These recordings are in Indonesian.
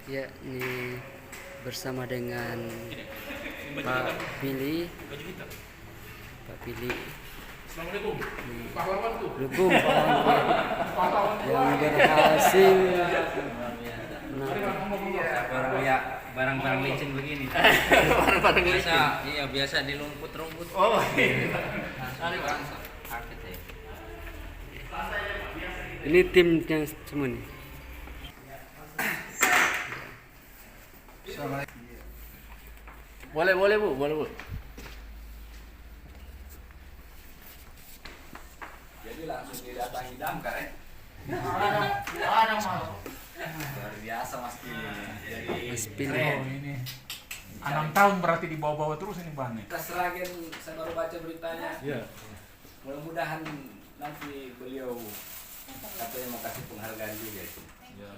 Ya, ini bersama dengan Pak Billy. Pak Billy Assalamualaikum. Pahlawan tuh. dukung Pahlawan yang berhasil Barang-barang licin begini. barang-barang Biasa, iya biasa di rumput-rumput. Oh. Sakit ya. ini timnya semua nih. Boleh Bu. Jadi langsung didatangi damkar ya. Ada mau. Luar biasa Mas Billy. Jadi Mas Billy. Oh ini 6 tahun berarti dibawa-bawa terus ini Bang. kita seragin, saya baru baca beritanya. Iya. Mudah-mudahan nanti beliau katanya mau kasih penghargaan juga itu. Iya.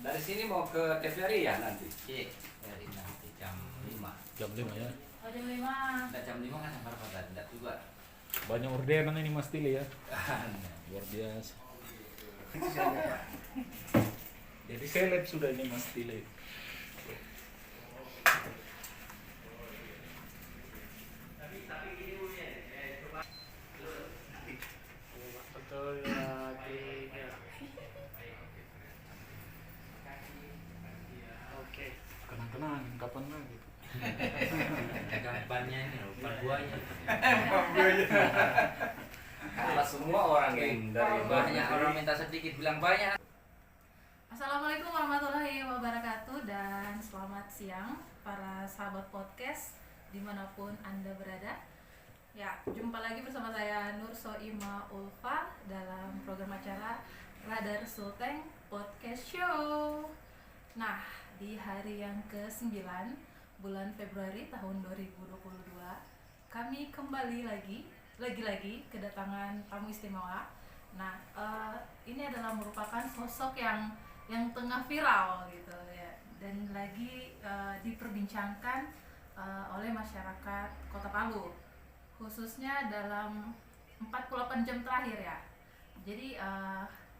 Dari sini mau ke TVRI ya nanti? Iya, dari nanti jam 5. Jam 5 ya. Oh, jam 5. Nggak jam 5 kan sampai berapa tadi? Nggak juga. Banyak orderan ini Mas Tili ya. Luar biasa. Jadi seleb sudah ini Mas Tili. Betul lagi. Oke. Kenang-kenang kapan lagi? Pegang bannya ini loh, ban buahnya. Kalau semua orang yang dari banyak orang minta sedikit bilang banyak. Assalamualaikum warahmatullahi wabarakatuh dan selamat siang para sahabat podcast dimanapun Anda berada. Ya, jumpa lagi bersama saya Nur Soima Ulfa dalam program acara Radar Sulteng Podcast Show. Nah, di hari yang ke-9 bulan Februari tahun 2022 kami kembali lagi kedatangan tamu istimewa. Nah, ini adalah merupakan sosok yang tengah viral gitu ya, dan lagi diperbincangkan oleh masyarakat Kota Palu, khususnya dalam 48 jam terakhir ya. Jadi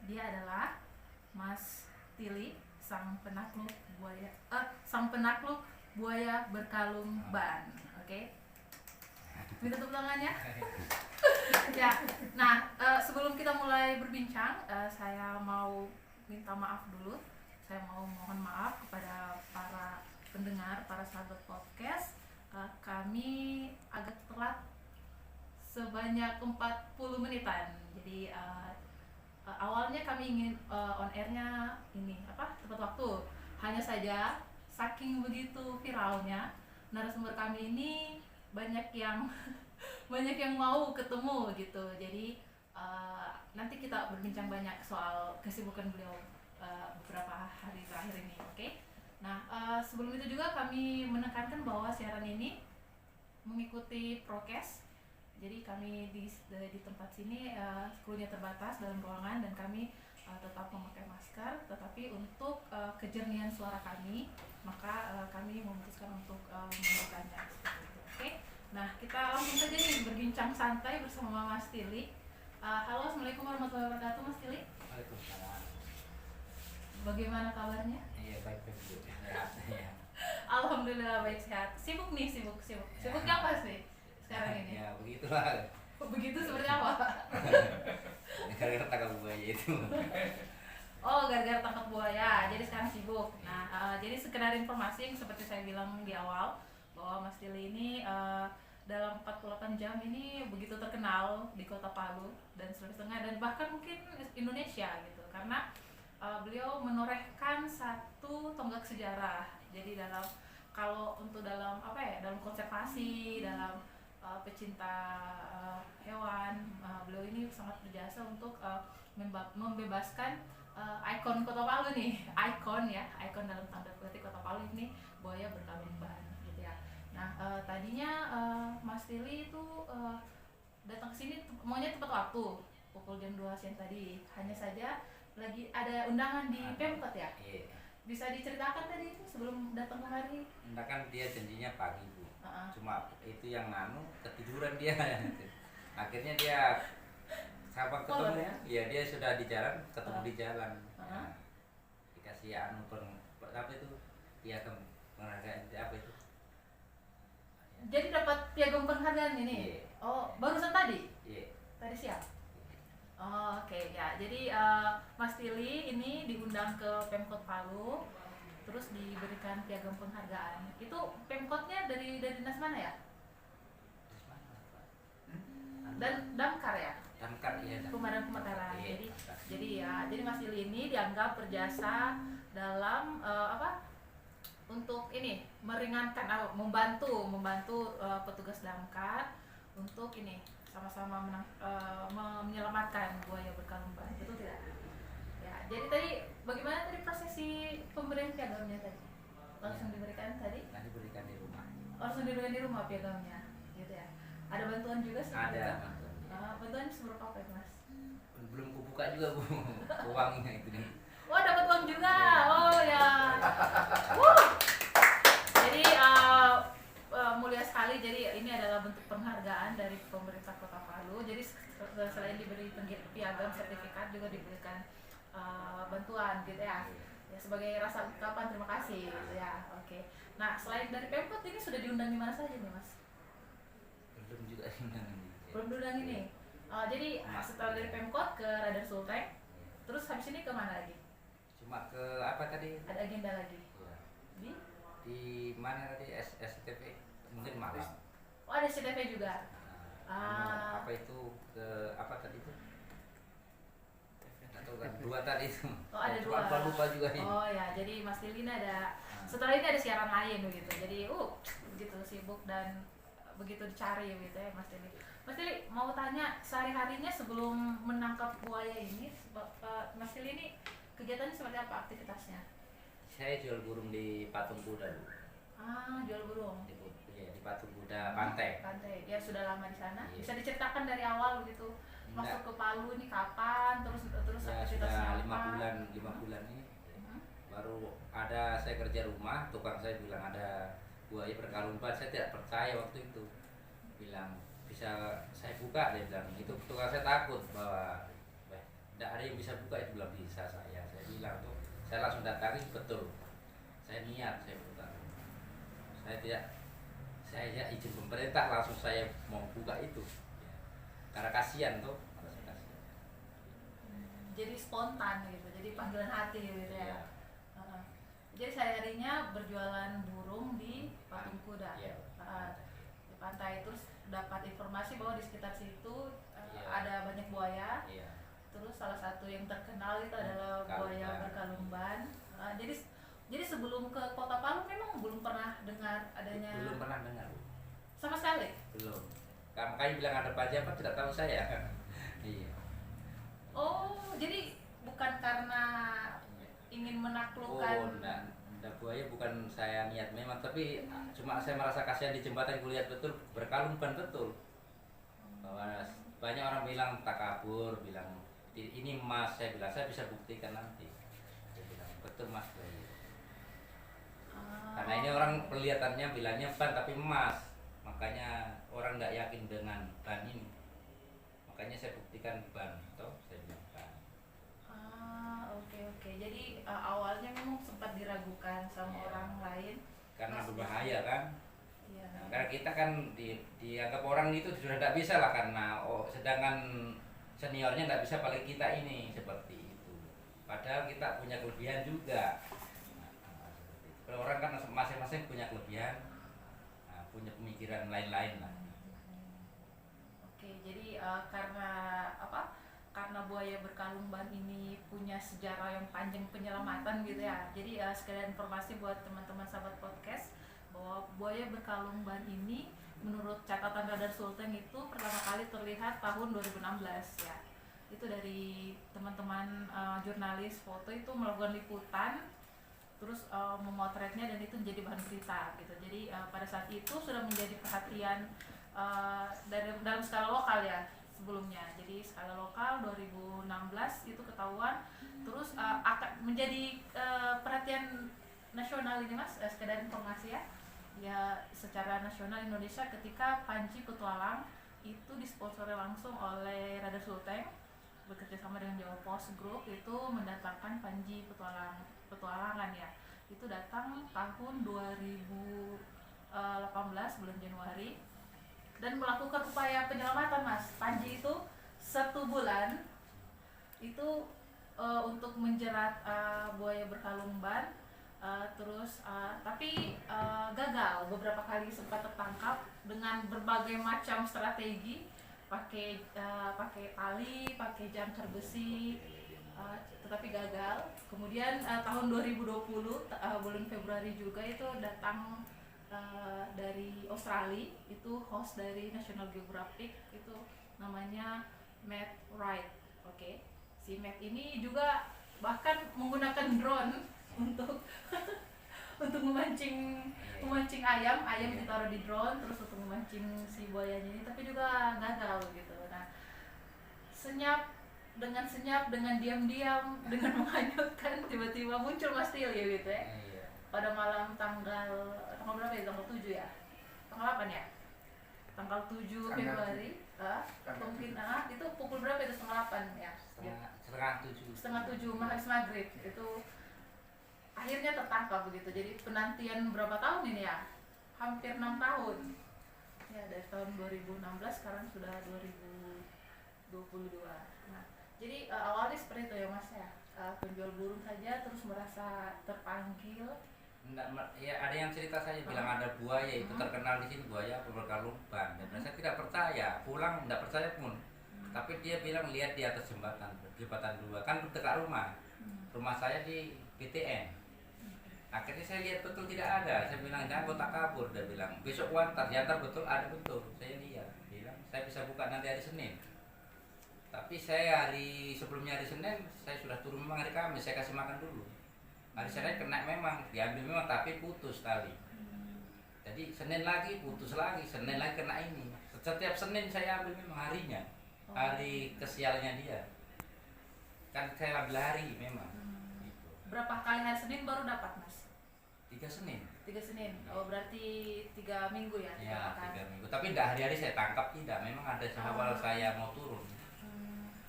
dia adalah Mas Tili, sang penakluk buaya berkalung ban. Oke. Minta tepuk tangannya. Ya. Nah, sebelum kita mulai berbincang, saya mau minta maaf dulu. Saya mau mohon maaf kepada para pendengar, para sahabat podcast. Kami agak telat sebanyak 40 menitan. Jadi awalnya kami ingin on airnya ini tepat waktu. Hanya saja saking begitu viralnya narasumber kami ini banyak yang mau ketemu gitu. Jadi nanti kita berbincang banyak soal kesibukan beliau beberapa hari terakhir ini, oke? Nah, sebelum itu juga kami menekankan bahwa siaran ini mengikuti prokes. Jadi kami di tempat sini krunya terbatas dalam ruangan dan kami tetap memakai masker. Tetapi untuk kejernihan suara kami, maka kami memutuskan untuk membukannya seperti itu, oke? Nah, kita langsung saja nih berbincang santai bersama Mas Tili. Halo, assalamualaikum warahmatullahi wabarakatuh, Mas Tili. Waalaikumsalam. Bagaimana kabarnya? Iya baik-baik Bu. Ya. Alhamdulillah baik, sehat. Sibuk yang pas nih sekarang ini. Ya begitulah. Begitu seperti apa? Gara-gara tangkap buaya itu. Oh, gara-gara tangkap buaya, jadi sekarang sibuk. Nah, jadi sekedar informasi yang seperti saya bilang di awal, bahwa Mas Tili ini dalam 48 jam ini begitu terkenal di Kota Palu dan Sulawesi Tengah dan bahkan mungkin Indonesia gitu, karena beliau menorehkan satu tonggak sejarah. Jadi kalau untuk dalam konservasi, dalam pecinta hewan, beliau ini sangat berjasa untuk membebaskan ikon Kota Palu nih, ikon dalam tanda kutip Kota Palu ini, buaya berkalung ban gitu ya. Nah, tadinya Mas Tili itu datang ke sini maunya tepat waktu pukul jam 2 siang tadi. Hanya saja lagi ada undangan di Pemkot ya. Iya. Bisa diceritakan tadi itu sebelum datang kemari? Nah kan dia janjinya pagi Bu. Uh-uh. Cuma itu yang ketiduran dia. Akhirnya dia Sabang ketemu, ya? ya dia sudah di jalan, ketemu di jalan. Uh-huh. Nah, dikasih kasih anu apa itu piagam penghargaan itu apa itu? Jadi dapat piagam penghargaan ini. Iya. Oh, barusan tadi? Iya. Tadi siang. Oh, oke ya. Jadi Mas Tili ini diundang ke Pemkot Palu, terus diberikan piagam penghargaan. Itu Pemkotnya dari dinas mana ya? Terus mana, Pak? Dan Damkar ya? Damkar ya. Pemadam kebakaran. Iya, Jadi Damkar. jadi Mas Tili ini dianggap berjasa dalam untuk ini meringankan, membantu petugas damkar untuk ini sama-sama menyelamatkan buaya berkalung ban. Betul tidak? Ya, jadi tadi bagaimana tadi prosesi pemberian piagamnya tadi? Langsung diberikan tadi? Nanti berikan di rumah. Langsung diberikan di rumah piagamnya, gitu ya? Ada bantuan juga sih? Ada bantuan. Bantuan seberapa apa ya, Mas? Belum kubuka juga Bu. Uangnya itu nih. Wah, dapat uang juga. Oh ya. Jadi mulia sekali. Jadi ini adalah bentuk penghargaan dari pemerintah Kota Palu. Jadi selain diberi piagam sertifikat juga diberikan bantuan gitu ya. Ya sebagai rasa ungkapan terima kasih gitu ya. Oke. Nah, selain dari Pemkot ini sudah diundang di mana saja nih, Mas? Belum juga undangan. Belum diundang ini. Jadi setelah dari Pemkot ke Radar Sulteng, terus habis ini kemana lagi? Cuma ke apa tadi? Ada agenda lagi? Ya. Di Mana tadi STP? Mungkin malam. Oh, ada CTV juga. Apa itu ke apa tadi itu? Atau kan dua tadi itu. Oh, ada Cuma dua. lupa juga ini. Oh ya, jadi Mas Lilin ada setelah ini ada siaran lain begitu. Jadi begitu sibuk dan begitu dicari begitu ya Mas Lili. Mas Lili mau tanya sehari-harinya sebelum menangkap buaya ini, Mas Lili ini kegiatannya seperti apa aktivitasnya? Saya jual burung di patung kuda dulu. Jual burung. Di patung kuda pantai. Pantai. Ya sudah lama di sana. Iya. Bisa diceritakan dari awal begitu. Masuk ke Palu ini kapan? Terus Ya aktivitasnya sudah apa? 5 bulan ini. Baru ada saya kerja rumah, tukang saya bilang ada buaya berkalung ban. Saya tidak percaya waktu itu. Bilang bisa saya buka, dia bilang. Itu tukang saya takut bahwa tidak ada yang bisa buka, itu belum bisa saya. Saya bilang tuh, saya langsung datangi betul. Saya niat saya buka. Saya izin pemerintah langsung saya mau buka itu. Ya. Karena kasihan tuh, kasihan. Jadi spontan gitu. Jadi panggilan hati gitu ya. Iya. Jadi sehari-harinya berjualan burung di patung kuda. Iya. Di pantai, terus dapat informasi bahwa di sekitar situ Iya. ada banyak buaya. Iya. Terus salah satu yang terkenal itu adalah buaya berkalung ban. Jadi sebelum ke Kota Palu memang belum pernah dengar adanya. Belum pernah dengar. Sama sekali. Belum. Makanya bilang ada pajak apa tidak tahu saya. Iya. Oh, jadi bukan karena ingin menaklukkan. Enggak buaya bukan saya niat memang, tapi cuma saya merasa kasihan di jembatan, kulihat betul berkalung ban betul. Bahwa banyak orang bilang takabur, bilang ini emas, saya bilang saya bisa buktikan nanti. Saya bilang betul mas. Karena ini orang kelihatannya bilangnya ban tapi emas, makanya orang nggak yakin dengan ban ini. Makanya saya buktikan ban, toh saya bilang ban. Oke. Jadi awalnya memang sempat diragukan sama Iya. orang lain. Karena Mas, berbahaya kan. Iya. Nah, karena kita kan dianggap orang itu sudah tidak bisa lah, karena sedangkan seniornya nggak bisa paling kita ini seperti itu. Padahal kita punya kelebihan juga. Kalau orang kan masing-masing punya kelebihan, punya pemikiran lain-lain lah. Oke, jadi karena apa? Karena buaya berkalung ban ini punya sejarah yang panjang penyelamatan gitu ya. Jadi sekedar informasi buat teman-teman sahabat podcast bahwa buaya berkalung ban ini menurut catatan Radar Sulteng itu pertama kali terlihat tahun 2016 ya. Itu dari teman-teman jurnalis foto itu melakukan liputan, terus memotretnya, dan itu menjadi bahan berita gitu. Jadi pada saat itu sudah menjadi perhatian dalam skala lokal ya sebelumnya. Jadi skala lokal 2016 itu ketahuan, terus akan menjadi perhatian nasional ini Mas, sekedar informasi ya. Ya secara nasional Indonesia ketika Panji Petualang itu disponsori langsung oleh Radar Sulteng bekerja sama dengan Jawa Post Group itu mendatangkan Panji petualangan ya. Itu datang tahun 2018 bulan Januari dan melakukan upaya penyelamatan, Mas. Panji itu 1 bulan itu untuk menjerat buaya berkalung ban, tapi gagal. Beberapa kali sempat tertangkap dengan berbagai macam strategi, pakai tali, pakai jangkar besi, tetapi gagal. Kemudian tahun 2020 bulan Februari juga itu datang dari Australia, itu host dari National Geographic, itu namanya Matt Wright. Oke. Si Matt ini juga bahkan menggunakan drone untuk untuk memancing ayam ditaruh di drone terus untuk memancing si buayanya ini, tapi juga gagal gitu. Nah, senyap dengan diam-diam, dengan menghanyutkan, tiba-tiba muncul Mas Til ya gitu ya. Iya. Pada malam tanggal berapa ya? Tanggal 7 ya? Tanggal 8 ya? Tanggal 7 Februari. Mungkin itu pukul berapa itu? Setengah 8 ya? Setengah 7 habis maghrib itu akhirnya tertangkap begitu. Jadi penantian berapa tahun ini ya? Hampir 6 tahun ya, dari tahun 2016 sekarang sudah 2022. Nah, jadi awalnya seperti itu ya Mas ya, penjual burung saja terus merasa terpanggil. Ya ada yang cerita saya bilang ada buaya itu terkenal di sini, buaya berkalung ban. Dan saya tidak percaya, pulang tidak percaya pun. Tapi dia bilang lihat di atas jembatan 2 kan dekat rumah saya di BTN. Akhirnya saya lihat betul tidak ada. Saya bilang jangan kau tak kabur. Dia bilang besok antar, diantar betul ada betul. Saya lihat, bilang saya bisa buka nanti hari Senin. Tapi saya sebelumnya hari Senin saya sudah turun memang hari Kamis, saya kasih makan dulu. Hari Senin kena memang, diambil memang tapi putus tali. Jadi Senin lagi putus lagi, Senin lagi kena ini. Setiap Senin saya ambil memang harinya, hari kesialnya dia. Kan saya ambil hari memang. Gitu. Berapa kali hari Senin baru dapat Mas? 3 Senin. 3 Senin. Oh berarti 3 minggu ya? Ya 3 minggu. Tapi tidak hari-hari saya tangkap tidak. Memang ada awal saya mau turun.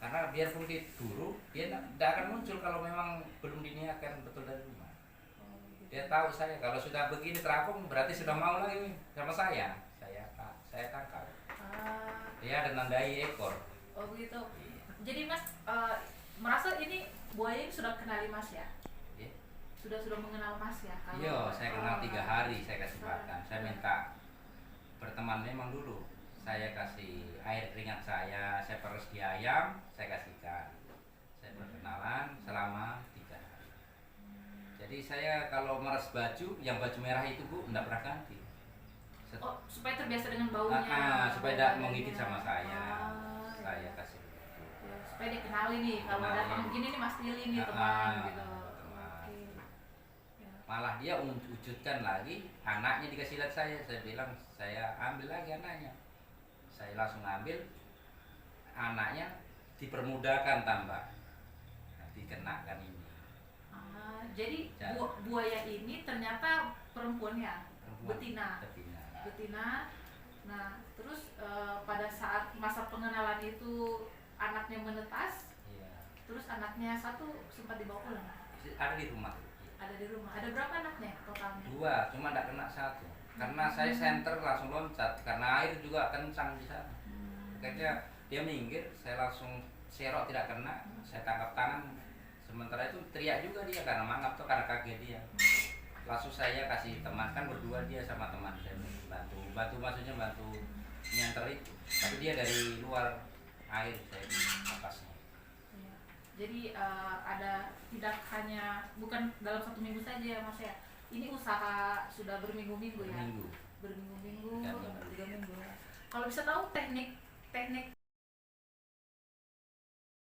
Karena biarpun diburu, dia tidak akan muncul kalau memang belum diniatkan betul dari rumah. Dia tahu saya kalau sudah begini terapung berarti sudah mau lagi sama saya. Saya tangkap. Dia ada nandai ekor. Oh begitu. Jadi Mas merasa ini buaya ini sudah kenali Mas ya? Yeah. Sudah mengenal Mas ya? Iya, saya kenal 3 hari saya kasih makan. Saya minta berteman memang dulu. Saya kasih air keringat saya peres di ayam, saya kasihkan. Saya perkenalan selama 3 hari. Jadi saya kalau meres baju, yang baju merah itu Bu, enggak pernah ganti. Supaya terbiasa dengan baunya. Supaya tidak menggigit sama saya. Saya kasih. Ya, supaya dikenali nih, kalau datang begini nih Mas Tili nih teman gitu. Oke. Ya. Malah dia wujudkan lagi, anaknya dikasih lihat saya bilang saya ambil lagi anaknya. Saya langsung ambil anaknya, dipermudahkan tambah dikenakan ini. Jadi buaya ini ternyata perempuannya, betina. Nah terus pada saat masa pengenalan itu anaknya menetas. Iya. Terus anaknya satu sempat dibawa pulang. Ada di rumah. Ada berapa anaknya totalnya? 2, cuma tidak kena 1. Karena saya senter langsung loncat karena air juga kencang di sana. Akhirnya dia minggir, saya langsung serok tidak kena, saya tangkap tangan. Sementara itu teriak juga dia karena mangap tuh karena kaget dia. Langsung saya kasih teman, kan berdua dia sama teman saya bantu maksudnya bantu nyanter itu. Tapi dia dari luar air saya di atasnya. Jadi ada tidak hanya bukan dalam 1 minggu saja ya Mas ya. Ini usaha sudah berminggu-minggu ya. Berminggu-minggu, 3 minggu. Kalau bisa tahu teknik